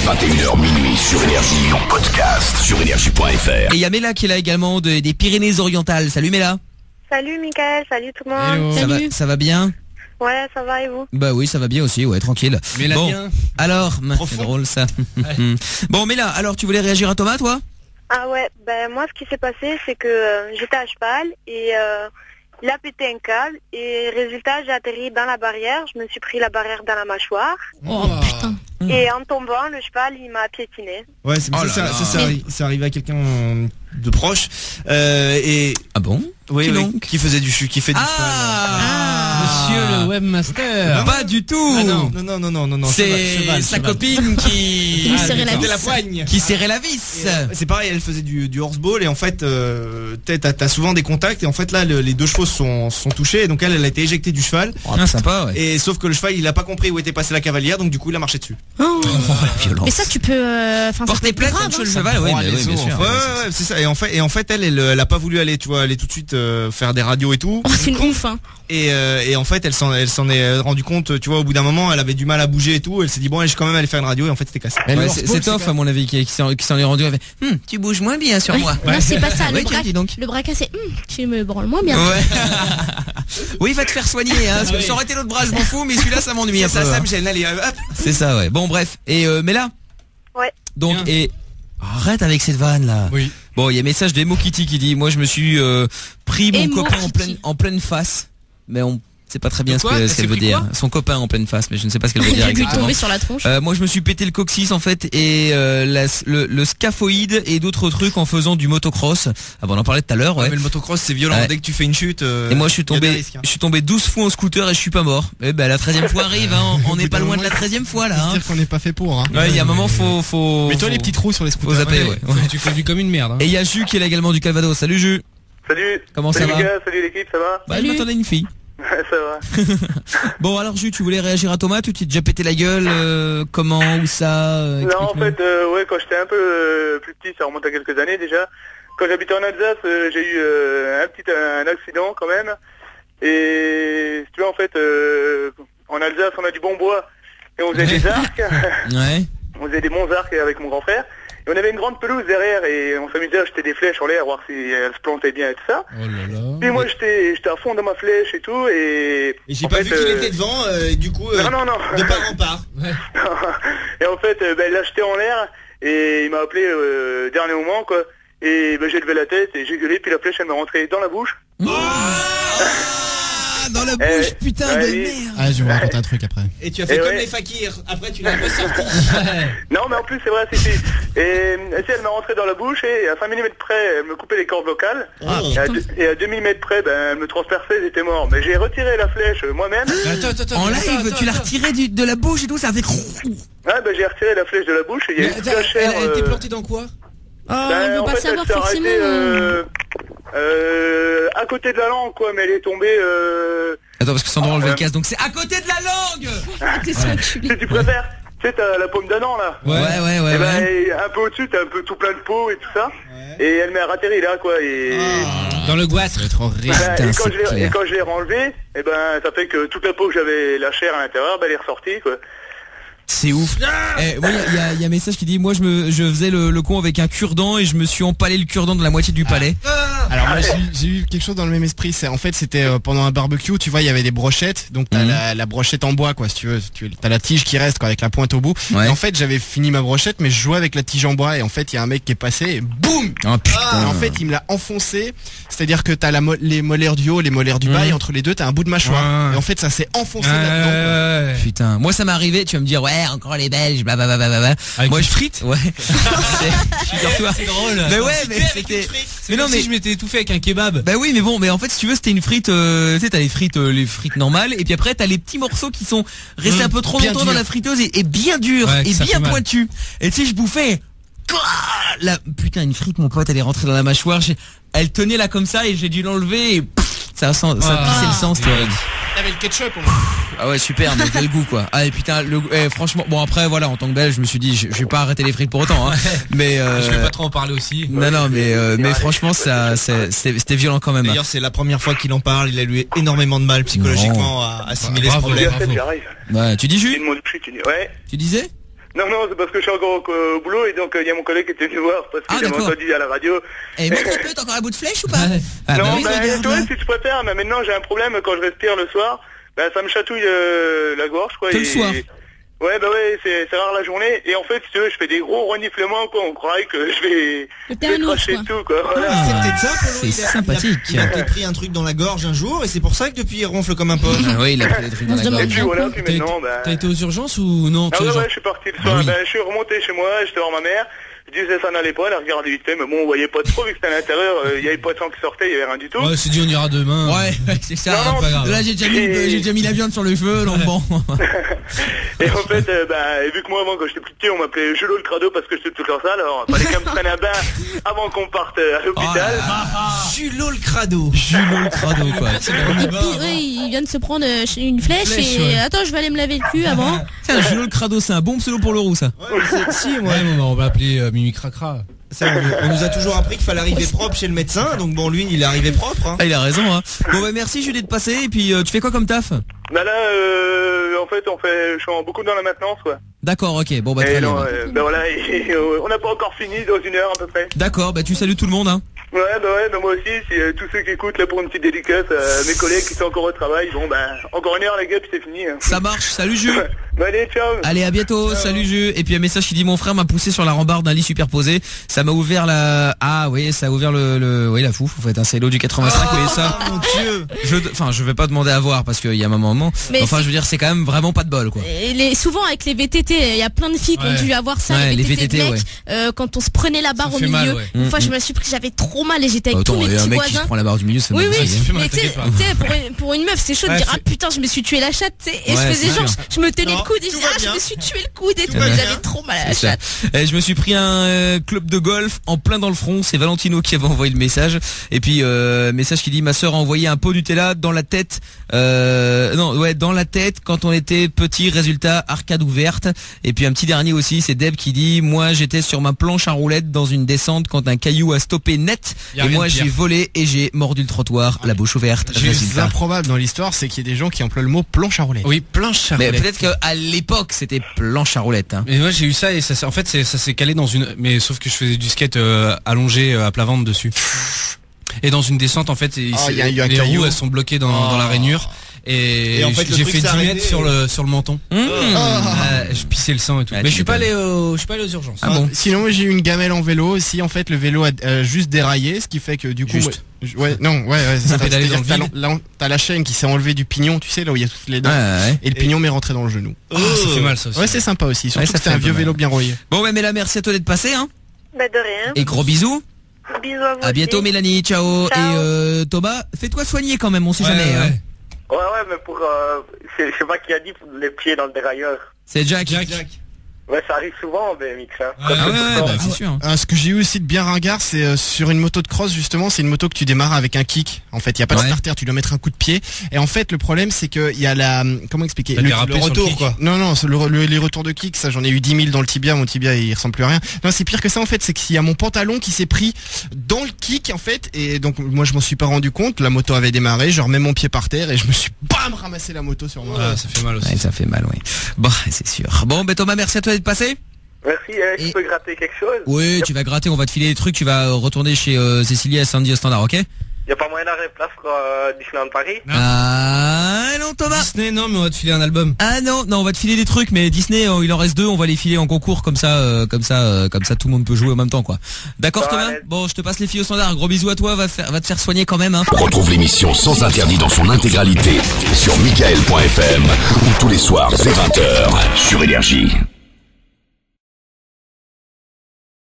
21h minuit sur Énergie, en podcast sur énergie.fr. Et il y a Mela qui est là également des Pyrénées-Orientales. Salut Mela. Salut Mickaël, salut tout le monde. Ça va bien? Ouais, ça va et vous? Bah oui, ça va bien aussi, ouais, tranquille. Mela bon, bien. alors, c'est drôle ça. Ouais. Bon Mela, alors tu voulais réagir à Thomas toi? Ah ouais, ben moi ce qui s'est passé c'est que j'étais à cheval et il a pété un câble et résultat j'ai atterri dans la barrière, je me suis pris la barrière dans la mâchoire. Oh putain. Et en tombant, le cheval il m'a piétiné. Ouais, c'est ça arrive à quelqu'un de proche. Et ah bon? Oui, qui faisait du cheval. Monsieur le webmaster. Pas du tout. Ah non. C'est sa copine qui serrait la vis. La poigne. Qui serrait la vis. C'est pareil, elle faisait du horseball et en fait, t'as souvent des contacts et en fait là, les deux chevaux sont touchés et donc elle a été éjectée du cheval. Ah, sympa, ouais. Et sauf que le cheval, il a pas compris où était passée la cavalière, donc du coup, il a marché dessus. Oh. La violence. Mais ça tu peux porter plainte contre le cheval, oui, bien sûr. Ouais, c'est ça. Et en fait, elle a pas voulu aller, tu vois, aller tout de suite faire des radios et tout. Oh, c'est une ouf, hein. Et en fait, elle s'en est rendu compte, tu vois, au bout d'un moment, elle avait du mal à bouger et tout. Elle s'est dit bon, je vais quand même aller faire une radio et en fait, c'était cassé. Ouais, c'est Toff à mon avis qui s'en est rendu. Elle fait, tu bouges moins bien sur moi. Non, c'est pas ça. donc. Le bras cassé. Tu me branles moins bien. Ouais. Oui, va te faire soigner. Hein, parce que ça aurait été l'autre bras, je m'en fous, mais celui-là, ça m'ennuie. Ça me gêne. Allez, hop. C'est ça, ouais. Bon, bref. Et Mela. Ouais. Donc et arrête avec cette vanne là. Oui. Bon, il y a un message d'Emo Kitty qui dit moi je me suis pris mon Emo copain Kitty. en pleine face, mais on sait pas très bien ce Elle qu'elle s'est veut pris dire. quoi Son copain en pleine face, mais je ne sais pas ce qu'elle veut Il dire a dû exactement. tomber sur la tronche. Moi je me suis pété le coccyx en fait et le scaphoïde et d'autres trucs en faisant du motocross. Ah bon, on en parlait tout à l'heure, ouais. Mais le motocross c'est violent, Ouais. dès que tu fais une chute. Et moi je suis tombé 12 fois en scooter et je suis pas mort. Et ben la 13e fois arrive, hein. On n'est pas loin de la 13e fois là. Hein. dire qu'on n'est pas fait pour. Hein. Ouais, il y a un moment faut. Mais toi les petits trous sur les faut scooters. zapper, ouais. Tu conduis comme une merde. Hein. Et il y a Jus qui est là également du Calvados. Salut Jus. Salut. Comment ça va? Les gars, salut l'équipe, ça va? Bah, je m'attendais à une fille. Ça va. Bon alors Jus, tu voulais réagir à Thomas, tu t'es déjà pété la gueule, comment, où ça Non, en fait, ouais, quand j'étais un peu plus petit, ça remonte à quelques années déjà. Quand j'habitais en Alsace, j'ai eu un accident quand même. Et si tu vois, en fait, en Alsace, on a du bon bois et on faisait des arcs. Ouais. On faisait des bons arcs avec mon grand frère. Et on avait une grande pelouse derrière et on s'amusait à jeter des flèches en l'air, voir si elles se plantaient bien et tout ça. Oh là là. Puis moi j'étais à fond dans ma flèche et tout et j'ai en pas fait, vu qu'il était devant, et du coup, non. de part en part. Et en fait, il l'a jeté en l'air et il m'a appelé dernier moment quoi. Et j'ai levé la tête et j'ai gueulé puis la flèche elle m'est rentrée dans la bouche. Dans la bouche, putain de merde. Ah, je vais vous raconter un truc après. Et tu as fait Et comme ouais. les fakirs. Après, tu l'as pas sorti. Non mais en plus c'est vrai c'est. Et elle m'a rentré dans la bouche et à 5 mm près elle me coupait les cordes vocales. Et à 2 mm près elle me transperçait, j'étais mort. Mais j'ai retiré la flèche moi-même. Attends. En live, tu l'as retiré de la bouche et tout, ça a fait. Ouais j'ai retiré la flèche de la bouche et il y a eu une cachère. Elle était plantée dans quoi? Oh, on veut en pas fait, savoir elle s'est forcément. arrêtée à côté de la langue quoi, mais elle est tombée. Attends, parce que Sandro a enlevé le casque, donc c'est à côté de la langue. T'es ça, enculé. Si tu préfères, tu sais t'as la paume d'un an là. Ouais. Et un peu au-dessus t'as un peu tout plein de peau et tout ça. Et elle m'a atterri là quoi et. Dans le goitre. Ça va être horrible. Et quand je l'ai renlevé, et ça fait que toute la peau que j'avais, la chair à l'intérieur, elle est ressortie quoi. C'est ouf. Moi, il y a un message qui dit moi je faisais le con avec un cure-dent et je me suis empalé le cure-dent de la moitié du palais. Alors moi j'ai eu quelque chose dans le même esprit. C'est en fait c'était pendant un barbecue. Tu vois il y avait des brochettes. Donc t'as la brochette en bois quoi. Si tu veux, t'as la tige qui reste quoi avec la pointe au bout. Ouais. Et en fait j'avais fini ma brochette mais je jouais avec la tige en bois et en fait il y a un mec qui est passé et boum. Oh putain. Et en fait il me l'a enfoncé. C'est-à-dire que t'as les molaires du haut, les molaires du bas et entre les deux t'as un bout de mâchoire. Et en fait ça s'est enfoncé là-dedans. Quoi. Putain. Moi ça m'est arrivé. Tu vas me dire ouais encore les Belges blablabla. Avec moi une frite. Ouais. C'est drôle. Mais ouais mais c'était. Mais non, mais si je m'étais étouffé avec un kebab. Bah oui, mais bon, mais en fait, si tu veux, c'était une frite. Tu sais, t'as les frites normales, et puis après, t'as les petits morceaux qui sont restés un peu trop longtemps dans la friteuse et bien durs Ouais, et ça bien fait mal. pointus. Et tu sais, je bouffais. Putain, une frite, mon pote, elle est rentrée dans la mâchoire. Elle tenait là comme ça et j'ai dû l'enlever et ça pissait le sang, c'était horrible. T'avais le ketchup. Ah ouais, super, mais quel goût quoi. Ah et putain, franchement, bon après voilà, en tant que Belge, je me suis dit, je vais pas arrêter les frites pour autant, hein. Mais je vais pas trop en parler aussi. Non, mais franchement, c'était violent quand même. D'ailleurs, c'est la première fois qu'il en parle. Il a eu énormément de mal psychologiquement à assimiler ce problème. J'arrive. Ouais, tu dis Jules? Ouais. Tu disais? Non, c'est parce que je suis encore au boulot et donc il y a mon collègue qui était venu voir parce que j'avais entendu à la radio. Et monte un peu, t'as encore la bout de flèche ou pas? Non, tu vois, si tu préfères, mais maintenant j'ai un problème quand je respire le soir, ça me chatouille la gorge, quoi. Que le soir? Ouais, c'est rare la journée. Et en fait, si tu veux, je fais des gros reniflements, quoi. On croirait que je vais cracher tout, quoi. Voilà. C'est peut-être ça, Polo. C'est sympathique. Il a peut-être pris un truc dans la gorge un jour et c'est pour ça que depuis il ronfle comme un porc. Oui, il a pris des trucs dans la gorge. Et puis voilà, puis maintenant, T'as été aux urgences ou non? Ah ouais, je suis parti le soir. Je suis remonté chez moi, j'étais voir ma mère. Je disais ça n'allait pas, elle a regardé vite fait, mais bon, on voyait pas trop vu que c'était à l'intérieur, il y avait pas de sang qui sortait, il y avait rien du tout. Ouais, c'est dit on ira demain. Ouais, c'est ça. Non, pas grave. Là, j'ai déjà mis la viande sur le feu, donc bon. Et en fait, vu que moi avant quand j'étais plus petit on m'appelait Julo le crado parce que j'étais tout le temps sale, alors fallait quand même prendre un bain avant qu'on parte à l'hôpital. Julo le crado. Julo le crado, quoi. Il vient de se prendre une flèche et ouais. attends, je vais aller me laver le cul avant. Tiens, Julo le crado, c'est un bon pseudo pour le roux, ça. Ouais, si, moi. Ouais, on va appeler Mimi Cracra. Ça, on nous a toujours appris qu'il fallait arriver propre chez le médecin, donc bon, lui, il est arrivé propre. Hein. Ah, il a raison, hein. Bon, merci Julie de passer, et puis tu fais quoi comme taf? Bah là, en fait, je suis beaucoup dans la maintenance, quoi. D'accord, ok, bon bah Et très bien. non, voilà, on n'a pas encore fini, dans 1 heure à peu près. D'accord, tu salues tout le monde, hein. Ouais, moi aussi, si tous ceux qui écoutent là pour une petite dédicace, mes collègues qui sont encore au travail, encore 1 heure les gars, puis c'est fini. Hein. Ça marche, salut Jules. Allez, ciao. Allez, à bientôt, salut Jules. Et puis un message qui dit mon frère m'a poussé sur la rambarde d'un lit superposé, ça m'a ouvert la... Ah oui, ça a ouvert la fouf, en fait, c'est l'eau du 85, mais ça... mon Dieu. Je vais pas demander à voir parce qu'il y a un moment, mais enfin je veux dire c'est quand même vraiment pas de bol, quoi. Souvent avec les VTT, il y a plein de filles qui ont dû avoir ça, Ouais, les VTT de mecs, quand on se prenait la barre au milieu. mal, ouais. Une fois je me suis pris, j'avais trop mal et j'étais avec Attends, tous mes il y a un petits mec qui se voisins. prend la barre du milieu, ça Oui, me oui, fait mais tu sais, pour une meuf c'est chaud de Ouais, dire c'est- ah putain je me suis tué la chatte, tu sais, et Ouais, je faisais c'est genre sûr. je me tenais Non, le coude et je tout disais va ah je bien. me suis tué le coude et tout, va mais bien. j'avais trop mal à la C'est ça. chatte. Je me suis pris un club de golf en plein dans le front. C'est Valentino qui avait envoyé le message. Et puis message qui dit ma sœur a envoyé un pot Nutella dans la tête. Dans la tête quand on était petit. Résultat arcade ouverte. Et puis un petit dernier aussi, c'est Deb qui dit moi j'étais sur ma planche à roulettes dans une descente quand un caillou a stoppé net. Y a Et rien moi de pire. j'ai volé et j'ai mordu le trottoir, la bouche ouverte. J'ai Résultat. improbable dans l'histoire, c'est qu'il y ait des gens qui emploient le mot planche à roulettes. Oui, planche à Mais roulettes. peut-être qu'à l'époque c'était planche à roulettes. Hein. Mais moi j'ai eu ça et ça s'est calé dans une, mais sauf que je faisais du skate allongé à plat ventre dessus. Et dans une descente en fait, il y a eu un les caillou. roues elles sont bloquées dans la rainure et, Et en fait, le j'ai truc fait 10 s'est arrêté, mètres sur le menton. Je pissais le sang et tout. Ah, Mais tu je suis pas m'étonnes. allé aux urgences. Ah bon. Sinon, moi, j'ai eu une gamelle en vélo aussi. En fait, le vélo a juste déraillé, ce qui fait que du coup, Juste. ouais, c'est ça. pédalé C'est-à-dire dans le que t'as la chaîne qui s'est enlevée du pignon, tu sais, là où il y a toutes les dents. Ouais. Et le pignon m'est rentré dans le genou. Ça fait mal ça aussi. Ouais, c'est sympa aussi. Surtout Ouais, ça que c'était fait un un peu vieux mal. vélo bien rouillé. Bon mais là merci à toi d'être passé, hein. De rien. Et gros bisous. Bisous à vous. À bientôt aussi. Mélanie, ciao. Ciao. Et Thomas, fais-toi soigner quand même, on sait Ouais, jamais. ouais. Hein. Ouais, mais pour... je sais pas qui a dit les pieds dans le dérailleur. C'est Jack. Ouais, ça arrive souvent, BMX. Hein. Ah ouais, c'est sûr. Ce que j'ai eu aussi de bien ringard, c'est sur une moto de cross justement, c'est une moto que tu démarres avec un kick. En fait, il y a pas de Ouais. starter, tu dois mettre un coup de pied. Et en fait, le problème, c'est que il y a la, comment expliquer, T'as dérapé sur le retour kick. quoi. Non, c'est les retours de kick, ça j'en ai eu 10 000 dans le tibia, mon tibia il ressemble plus à rien. Non, c'est pire que ça en fait, c'est qu'il y a mon pantalon qui s'est pris dans le kick en fait, et donc moi je m'en suis pas rendu compte. La moto avait démarré, je remets mon pied par terre et je me suis bam ramassé la moto sur moi. Ah, ça fait mal aussi. Ouais, ça fait mal, oui. Bon, c'est sûr. Bon, ben Thomas, merci à toi d'être passé. Merci, Et- je peux gratter quelque chose? Oui, tu vas gratter, on va te filer des trucs, tu vas retourner chez Cécilie à Sandy au standard, ok? Y a pas moyen d'arriver place pour Disneyland Paris? Ah non Thomas. Disney, non, mais on va te filer un album. Ah non, on va te filer des trucs, mais Disney, il en reste 2, on va les filer en concours comme ça, tout le monde peut jouer en même temps, quoi. D'accord Ça va, Thomas? allez. Bon, je te passe les filles au standard. Gros bisous à toi, va te faire soigner quand même, hein. Retrouve l'émission Sans Interdit dans son intégralité sur michael.fm ou tous les soirs dès 20h sur Énergie.